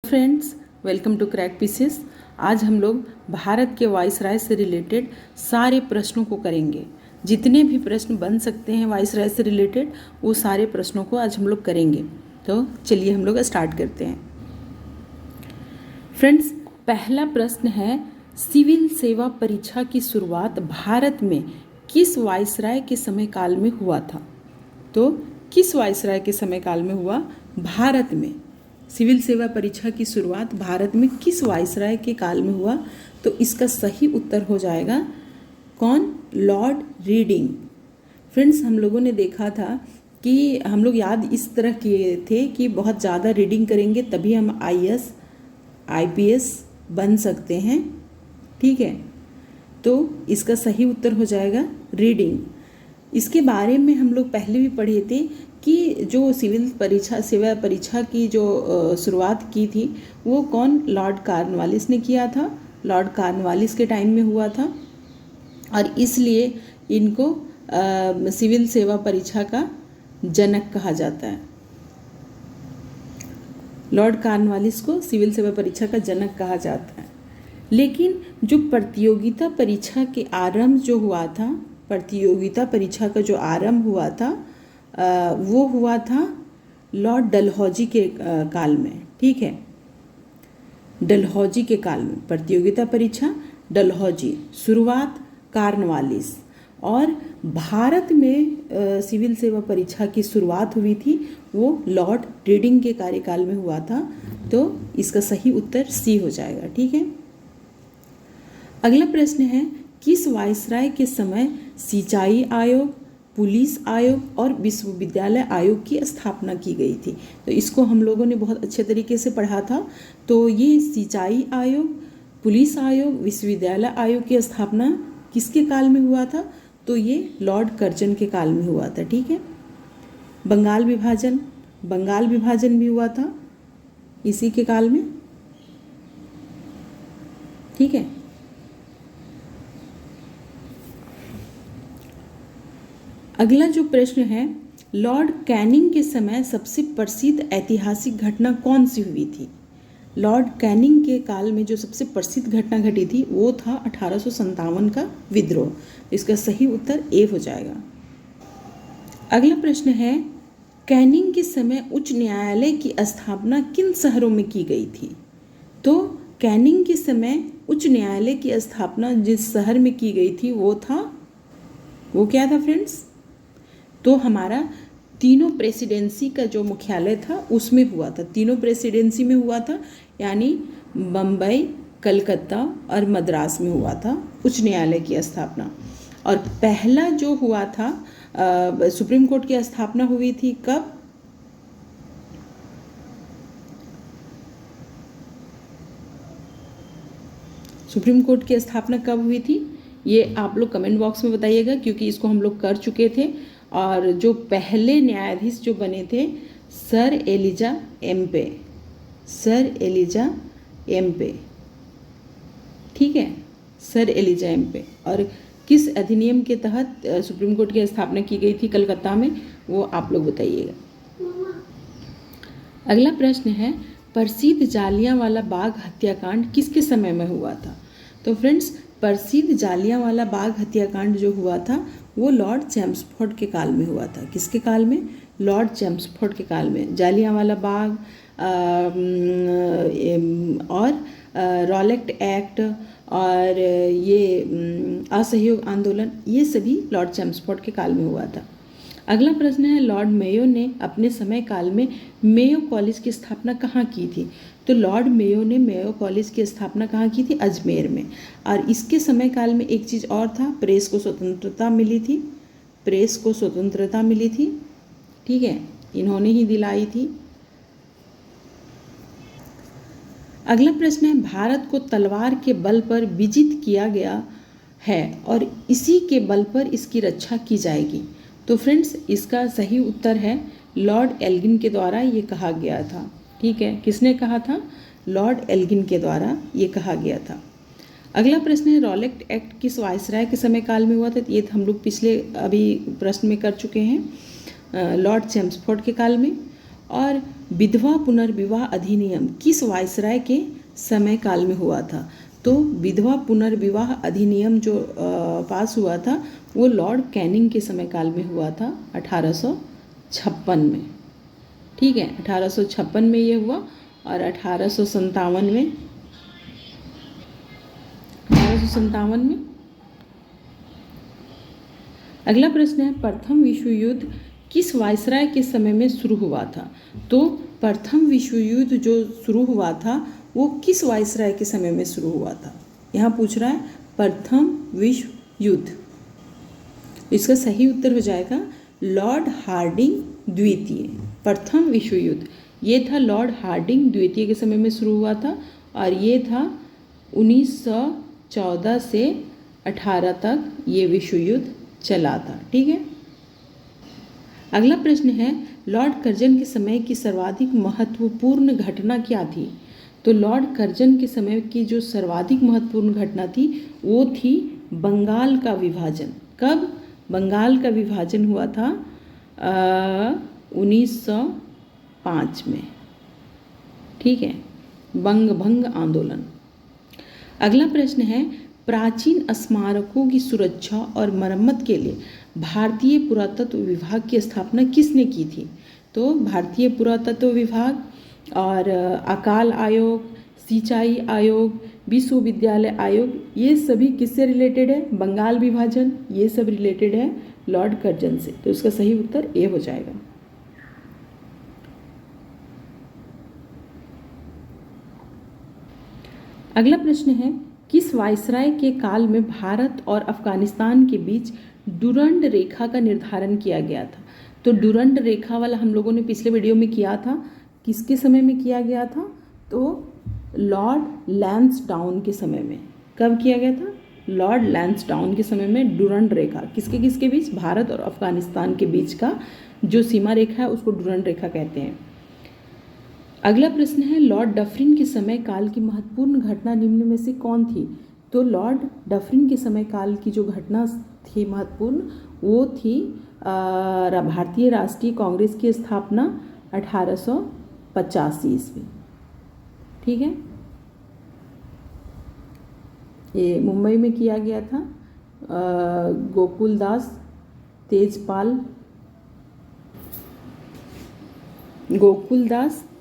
Friends, welcome to crack pieces. आज हम लोग भारत के वाइसराय से रिलेटेड सारे प्रश्नों को करेंगे। जितने भी प्रश्न बन सकते हैं वाइसराय से रिलेटेड वो सारे प्रश्नों को आज हम लोग करेंगे। तो चलिए हम लोग स्टार्ट करते हैं। फ्रेंड्स, पहला प्रश्न है, सिविल सेवा परीक्षा की शुरुआत भारत में किस वाइसराय के समय काल में हुआ था? तो किस वाइसराय के समय काल में हुआ? भारत में सिविल सेवा परीक्षा की शुरुआत भारत में किस वाइसराय के काल में हुआ? तो इसका सही उत्तर हो जाएगा कौन? Lord reading. फ्रेंड्स, हम लोगों ने देखा था कि हम लोग याद इस तरह किए थे कि बहुत ज़्यादा रीडिंग करेंगे तभी हम IAS IPS बन सकते हैं। ठीक है, तो इसका सही उत्तर हो जाएगा रीडिंग। इसके बारे में हम लोग पहले भी पढ़े थे कि जो सेवा परीक्षा की जो शुरुआत की थी वो कौन? लॉर्ड कॉर्नवालिस ने किया था। लॉर्ड कॉर्नवालिस के टाइम में हुआ था और इसलिए इनको सिविल सेवा परीक्षा का जनक कहा जाता है। लॉर्ड कॉर्नवालिस को सिविल सेवा परीक्षा का जनक कहा जाता है। लेकिन जो प्रतियोगिता परीक्षा के आरंभ जो हुआ था, प्रतियोगिता परीक्षा का जो आरंभ हुआ था वो हुआ था लॉर्ड डलहौजी के काल में। ठीक है, डलहौजी के काल में प्रतियोगिता परीक्षा डलहौजी, शुरुआत कॉर्नवालिस। और भारत में सिविल सेवा परीक्षा की शुरुआत हुई थी वो लॉर्ड रीडिंग के कार्यकाल में हुआ था। तो इसका सही उत्तर C हो जाएगा। ठीक है, अगला प्रश्न है, किस वाइसराय के समय सिंचाई आयोग, पुलिस आयोग और विश्वविद्यालय आयोग की स्थापना की गई थी? तो इसको हम लोगों ने बहुत अच्छे तरीके से पढ़ा था। तो ये सिंचाई आयोग, पुलिस आयोग, विश्वविद्यालय आयोग की स्थापना किसके काल में हुआ था? तो ये लॉर्ड कर्जन के काल में हुआ था। ठीक है, बंगाल विभाजन भी हुआ था इसी के काल में। ठीक है, अगला जो प्रश्न है, लॉर्ड कैनिंग के समय सबसे प्रसिद्ध ऐतिहासिक घटना कौन सी हुई थी? लॉर्ड कैनिंग के काल में जो सबसे प्रसिद्ध घटना घटी थी वो था 1857 का विद्रोह। इसका सही उत्तर A हो जाएगा। अगला प्रश्न है, कैनिंग के समय उच्च न्यायालय की स्थापना किन शहरों में की गई थी? तो कैनिंग के समय उच्च न्यायालय की स्थापना जिस शहर में की गई थी वो क्या था फ्रेंड्स? तो हमारा तीनों प्रेसिडेंसी का जो मुख्यालय था उसमें हुआ था। तीनों प्रेसिडेंसी में हुआ था, यानी बम्बई, कलकत्ता और मद्रास में हुआ था उच्च न्यायालय की स्थापना। और पहला जो हुआ था सुप्रीम कोर्ट की स्थापना हुई थी कब? सुप्रीम कोर्ट की स्थापना कब हुई थी ये आप लोग कमेंट बॉक्स में बताइएगा, क्योंकि इसको हम लोग कर चुके थे। और जो पहले न्यायाधीश जो बने थे सर एलिजा एम्पे। ठीक है, सर एलिजा एम्पे। और किस अधिनियम के तहत सुप्रीम कोर्ट की स्थापना की गई थी कलकत्ता में वो आप लोग बताइएगा। अगला प्रश्न है, प्रसिद्ध जालियांवाला बाग हत्याकांड किसके समय में हुआ था? तो फ्रेंड्स, प्रसिद्ध जालियांवाला बाग हत्याकांड जो हुआ था वो लॉर्ड चैम्सफोर्ड के काल में हुआ था। किसके काल में? लॉर्ड चैम्सफोर्ड के काल में। जालियांवाला बाग और रॉलेट एक्ट और ये असहयोग आंदोलन, ये सभी लॉर्ड चैम्सफोर्ड के काल में हुआ था। अगला प्रश्न है, लॉर्ड मेयो ने अपने समय काल में मेयो कॉलेज की स्थापना कहाँ की थी? तो लॉर्ड मेयो ने मेयो कॉलेज की स्थापना कहाँ की थी? अजमेर में। और इसके समय काल में एक चीज़ और था, प्रेस को स्वतंत्रता मिली थी। ठीक है, इन्होंने ही दिलाई थी। अगला प्रश्न है, भारत को तलवार के बल पर विजित किया गया है और इसी के बल पर इसकी रक्षा की जाएगी। तो फ्रेंड्स, इसका सही उत्तर है लॉर्ड एल्गिन के द्वारा ये कहा गया था। ठीक है, किसने कहा था? लॉर्ड एल्गिन के द्वारा ये कहा गया था। अगला प्रश्न है, रॉलेट एक्ट किस वाइसराय के समय काल में हुआ था? ये हम लोग पिछले अभी प्रश्न में कर चुके हैं, लॉर्ड चैम्सफोर्ड के काल में। और विधवा पुनर्विवाह अधिनियम किस वायसराय के समय काल में हुआ था? तो विधवा पुनर्विवाह अधिनियम जो पास हुआ था वो लॉर्ड कैनिंग के समय काल में हुआ था 1856 में। ठीक है, 1856 में ये हुआ और 1857 में अगला प्रश्न है प्रथम विश्व युद्ध किस वायसराय के समय में शुरू हुआ था? तो प्रथम विश्व युद्ध जो शुरू हुआ था वो किस वायसराय के समय में शुरू हुआ था? यहाँ पूछ रहा है प्रथम विश्व युद्ध। इसका सही उत्तर हो जाएगा लॉर्ड हार्डिंग द्वितीय। प्रथम विश्व युद्ध ये था लॉर्ड हार्डिंग द्वितीय के समय में शुरू हुआ था और ये था 1914 से 18 तक ये विश्व युद्ध चला था। ठीक है, अगला प्रश्न है लॉर्ड कर्जन के समय की सर्वाधिक महत्वपूर्ण घटना क्या थी? तो लॉर्ड कर्जन के समय की जो सर्वाधिक महत्वपूर्ण घटना थी वो थी बंगाल का विभाजन। कब बंगाल का विभाजन हुआ था? 1905 में। ठीक है, बंग भंग आंदोलन। अगला प्रश्न है प्राचीन स्मारकों की सुरक्षा और मरम्मत के लिए भारतीय पुरातत्व विभाग की स्थापना किसने की थी? तो भारतीय पुरातत्व विभाग और अकाल आयोग, सिंचाई आयोग, विश्वविद्यालय आयोग, ये सभी किससे रिलेटेड है? बंगाल विभाजन, ये सब रिलेटेड है लॉर्ड कर्जन से। तो इसका सही उत्तर ए हो जाएगा। अगला प्रश्न है किस वायसराय के काल में भारत और अफगानिस्तान के बीच डुरंड रेखा का निर्धारण किया गया था? तो डुरंड रेखा वाला हम लोगों ने पिछले वीडियो में किया था। किसके समय में किया गया था? तो लॉर्ड लैंसडाउन के समय में। कब किया गया था? लॉर्ड लैंसडाउन के समय में डुरंड रेखा किसके किसके बीच? भारत और अफगानिस्तान के बीच का जो सीमा रेखा है उसको डुरंड रेखा कहते हैं। अगला प्रश्न है लॉर्ड डफरिन के समय काल की महत्वपूर्ण घटना निम्न में से कौन थी? तो लॉर्ड डफरिन के समय काल की जो घटना थी महत्वपूर्ण वो थी भारतीय राष्ट्रीय कांग्रेस की स्थापना 1885 ईस्वी। ठीक है, ये मुंबई में किया गया था। गोकुलदास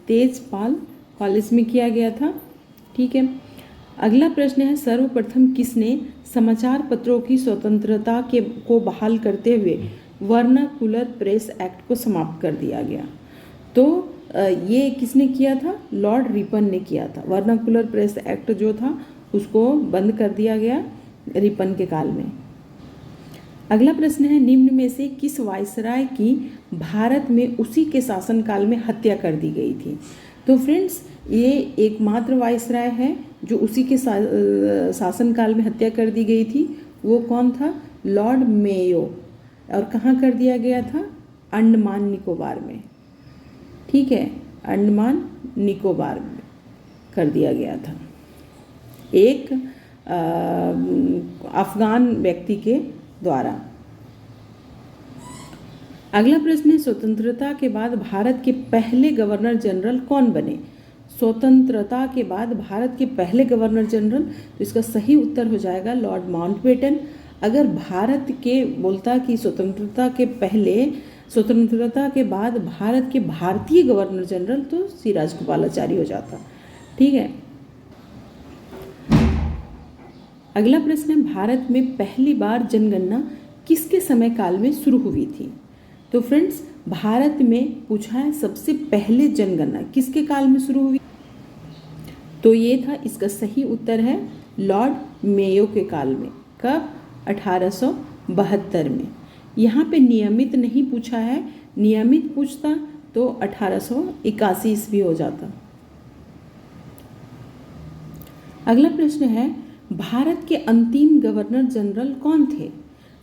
तेजपाल कॉलेज में किया गया था। ठीक है, अगला प्रश्न है सर्वप्रथम किसने समाचार पत्रों की स्वतंत्रता को बहाल करते हुए वर्नाकुलर प्रेस एक्ट को समाप्त कर दिया गया? तो ये किसने किया था? लॉर्ड रिपन ने किया था। वर्नाकुलर प्रेस एक्ट जो था उसको बंद कर दिया गया रिपन के काल में। अगला प्रश्न है निम्न में से किस वायसराय की भारत में उसी के शासनकाल में हत्या कर दी गई थी? तो फ्रेंड्स ये एकमात्र वायसराय है जो उसी के शासनकाल में हत्या कर दी गई थी। वो कौन था? Lord Mayo. और कहाँ कर दिया गया था? अंडमान निकोबार में। ठीक है, अंडमान निकोबार में कर दिया गया था एक अफगान व्यक्ति के द्वारा। अगला प्रश्न है स्वतंत्रता के बाद भारत के पहले गवर्नर जनरल कौन बने? स्वतंत्रता के बाद भारत के पहले गवर्नर जनरल, तो इसका सही उत्तर हो जाएगा लॉर्ड माउंटबेटन। अगर भारत के बोलता कि स्वतंत्रता के बाद भारत के भारतीय गवर्नर जनरल तो सी राजगोपालाचारी हो जाता। ठीक है, अगला प्रश्न है भारत में पहली बार जनगणना किसके समय काल में शुरू हुई थी? तो फ्रेंड्स भारत में पूछा है सबसे पहले जनगणना किसके काल में शुरू हुई? तो ये था, इसका सही उत्तर है लॉर्ड मेयो के काल में। कब? 1872 में। यहाँ पे नियमित नहीं पूछा है, नियमित पूछता तो 1881 ईस्वी हो जाता। अगला प्रश्न है भारत के अंतिम गवर्नर जनरल कौन थे?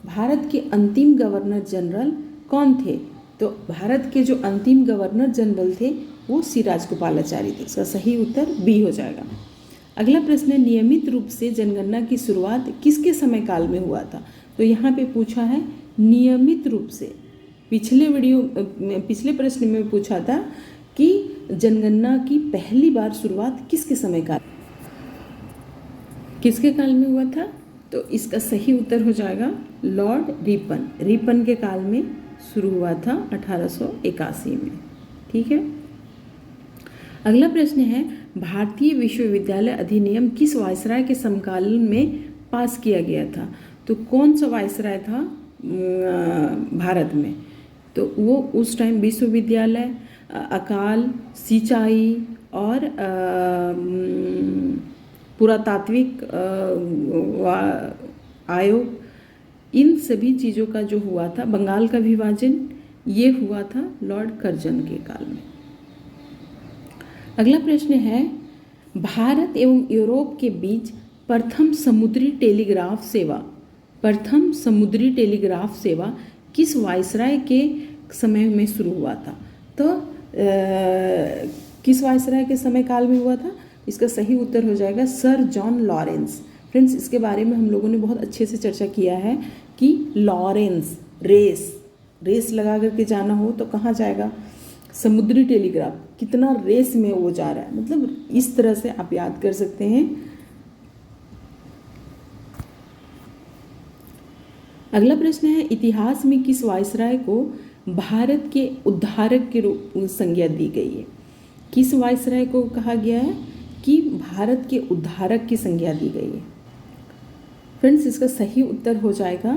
भारत के अंतिम गवर्नर जनरल कौन थे? तो भारत के जो अंतिम गवर्नर जनरल थे वो सी राजगोपालाचारी थे। इसका सही उत्तर बी हो जाएगा। अगला प्रश्न है नियमित रूप से जनगणना की शुरुआत किसके समय काल में हुआ था? तो यहाँ पे पूछा है नियमित रूप से। पिछले प्रश्न में पूछा था कि जनगणना की पहली बार शुरुआत किसके समय काल में हुआ था? तो इसका सही उत्तर हो जाएगा लॉर्ड रिपन। रिपन के काल में शुरू हुआ था 1881 में। ठीक है। अगला प्रश्न है, भारतीय विश्वविद्यालय अधिनियम किस वायसराय के समकालीन में पास किया गया था? तो कौन सा वायसराय था भारत में? तो वो उस टाइम विश्वविद्यालय, अकाल, सिंचाई और पुरातात्विक आयोग, इन सभी चीज़ों का जो हुआ था, बंगाल का विभाजन, ये हुआ था लॉर्ड कर्जन के काल में। अगला प्रश्न है, भारत एवं यूरोप के बीच प्रथम समुद्री टेलीग्राफ सेवा किस वायसराय के समय में शुरू हुआ था? तो किस वायसराय के समय काल में हुआ था? इसका सही उत्तर हो जाएगा सर जॉन लॉरेंस। फ्रेंड्स, इसके बारे में हम लोगों ने बहुत अच्छे से चर्चा किया है कि लॉरेंस रेस लगा करके जाना हो तो कहाँ जाएगा? समुद्री टेलीग्राफ, कितना रेस में वो जा रहा है, मतलब इस तरह से आप याद कर सकते हैं। अगला प्रश्न है, इतिहास में किस वायसराय को भारत के उद्धारक के रूप में संज्ञा दी गई है? किस वायसराय को कहा गया है कि भारत के उद्धारक की संज्ञा दी गई है? फ्रेंड्स, इसका सही उत्तर हो जाएगा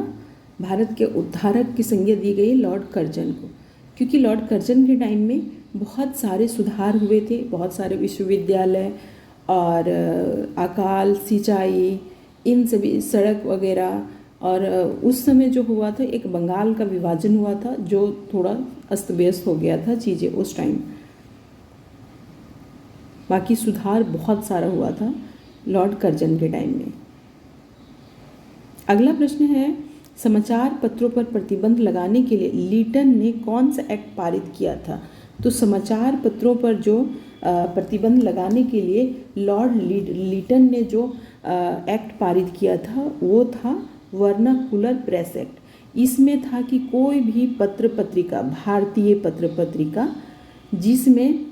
भारत के उद्धारक की संज्ञा दी गई लॉर्ड कर्जन को, क्योंकि लॉर्ड कर्जन के टाइम में बहुत सारे सुधार हुए थे, बहुत सारे विश्वविद्यालय और अकाल, सिंचाई, इन सभी सड़क वगैरह, और उस समय जो हुआ था एक बंगाल का विभाजन हुआ था जो थोड़ा अस्त व्यस्त हो गया था चीज़ें उस टाइम। बाकी सुधार बहुत सारा हुआ था लॉर्ड कर्जन के टाइम में। अगला प्रश्न है, समाचार पत्रों पर प्रतिबंध लगाने के लिए लीटन ने कौन सा एक्ट पारित किया था? तो समाचार पत्रों पर जो प्रतिबंध लगाने के लिए लॉर्ड लीटन ने जो एक्ट पारित किया था वो था वर्नाकुलर प्रेस एक्ट। इसमें था कि कोई भी पत्र पत्रिका, भारतीय पत्र पत्रिका जिसमें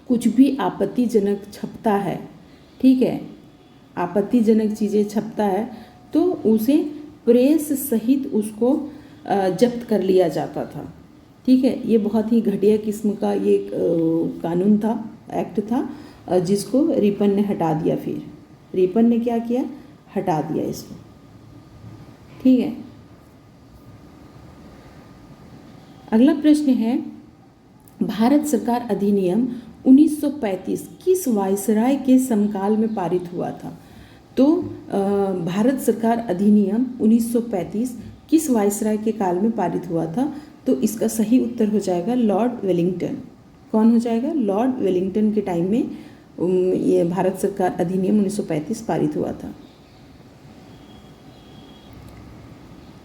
कुछ भी आपत्तिजनक छपता है, ठीक है, आपत्तिजनक चीज़ें छपता है, तो उसे प्रेस सहित उसको जब्त कर लिया जाता था। ठीक है, ये बहुत ही घटिया किस्म का ये कानून था, एक्ट था, जिसको रिपन ने हटा दिया। फिर रिपन ने क्या किया? हटा दिया इसको। ठीक है। अगला प्रश्न है, भारत सरकार अधिनियम 1935 किस वायसराय के समकाल में पारित हुआ था? तो भारत सरकार अधिनियम 1935 किस वायसराय के काल में पारित हुआ था? तो इसका सही उत्तर हो जाएगा लॉर्ड वेलिंगटन। कौन हो जाएगा? लॉर्ड वेलिंगटन के टाइम में ये भारत सरकार अधिनियम 1935 पारित हुआ था।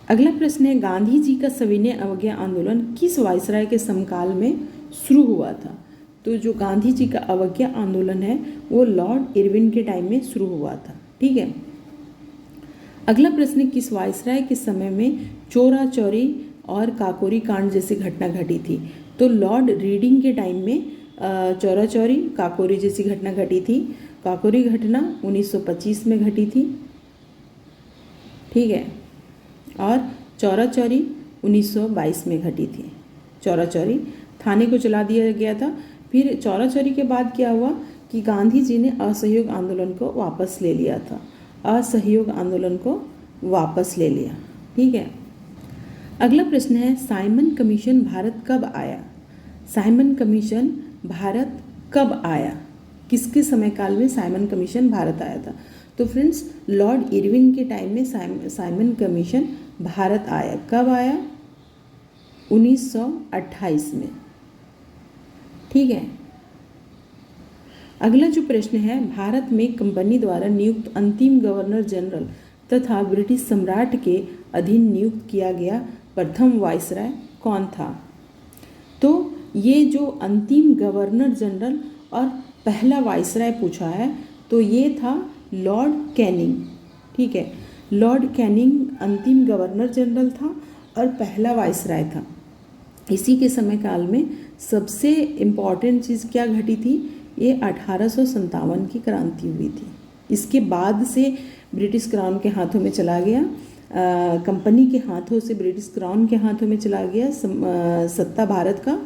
अगला प्रश्न है, गांधी जी का सविनय अवज्ञा आंदोलन किस वायसराय के समकाल में शुरू हुआ था? तो जो गांधी जी का अवज्ञा आंदोलन है वो लॉर्ड इरविन के टाइम में शुरू हुआ था। ठीक है। अगला प्रश्न, किस वायसराय के समय में चोरा चोरी और काकोरी कांड जैसी घटना घटी थी? तो लॉर्ड रीडिंग के टाइम में चोरा चोरी, काकोरी जैसी घटना घटी थी। काकोरी घटना 1925 में घटी थी। ठीक है, और चोरा चोरी 1922 में घटी थी। चोरा चोरी थाने को चला दिया गया था। फिर चोरा चोरी के बाद क्या हुआ कि गांधी जी ने असहयोग आंदोलन को वापस ले लिया था। असहयोग आंदोलन को वापस ले लिया। ठीक है। अगला प्रश्न है, साइमन कमीशन भारत कब आया? साइमन कमीशन भारत कब आया? किसके समय काल में साइमन कमीशन भारत आया था? तो फ्रेंड्स, लॉर्ड इरविन के टाइम में साइमन कमीशन भारत आया। कब आया? 1928 में। ठीक है। अगला जो प्रश्न है, भारत में कंपनी द्वारा नियुक्त अंतिम गवर्नर जनरल तथा ब्रिटिश सम्राट के अधीन नियुक्त किया गया प्रथम वायसराय कौन था? तो ये जो अंतिम गवर्नर जनरल और पहला वायसराय पूछा है तो ये था लॉर्ड कैनिंग। ठीक है, लॉर्ड कैनिंग अंतिम गवर्नर जनरल था और पहला वायसराय था। इसी के समय काल में सबसे इम्पॉर्टेंट चीज़ क्या घटी थी, ये 1857 की क्रांति हुई थी। इसके बाद से ब्रिटिश क्राउन के हाथों में चला गया, कंपनी के हाथों से ब्रिटिश क्राउन के हाथों में चला गया सत्ता भारत का।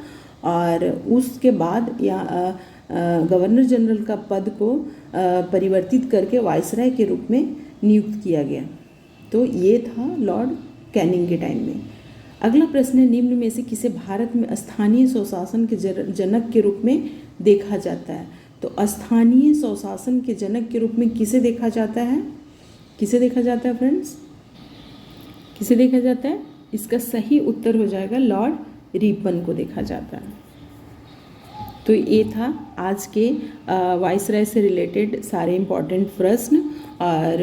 और उसके बाद गवर्नर जनरल का पद को परिवर्तित करके वाइसराय के रूप में नियुक्त किया गया। तो ये था लॉर्ड कैनिंग के टाइम में। अगला प्रश्न है, निम्न में से किसे भारत में स्थानीय स्वशासन के जनक के रूप में देखा जाता है? तो स्थानीय स्वशासन के जनक के रूप में किसे देखा जाता है? किसे देखा जाता है फ्रेंड्स? किसे देखा जाता है? इसका सही उत्तर हो जाएगा लॉर्ड रिपन को देखा जाता है। तो ये था आज के वाइसराय से रिलेटेड सारे इम्पॉर्टेंट प्रश्न, और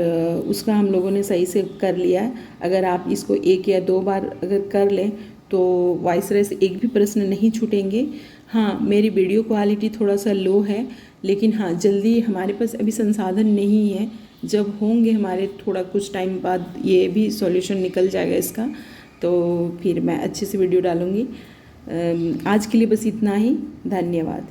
उसका हम लोगों ने सही से कर लिया है। अगर आप इसको 1 या 2 बार अगर कर लें तो वाइसराय से एक भी प्रश्न नहीं छूटेंगे। हाँ, मेरी वीडियो क्वालिटी थोड़ा सा लो है, लेकिन हाँ, जल्दी हमारे पास अभी संसाधन नहीं है। जब होंगे हमारे थोड़ा कुछ टाइम बाद ये भी सॉल्यूशन निकल जाएगा इसका, तो फिर मैं अच्छे से वीडियो डालूँगी। आज के लिए बस इतना ही। धन्यवाद।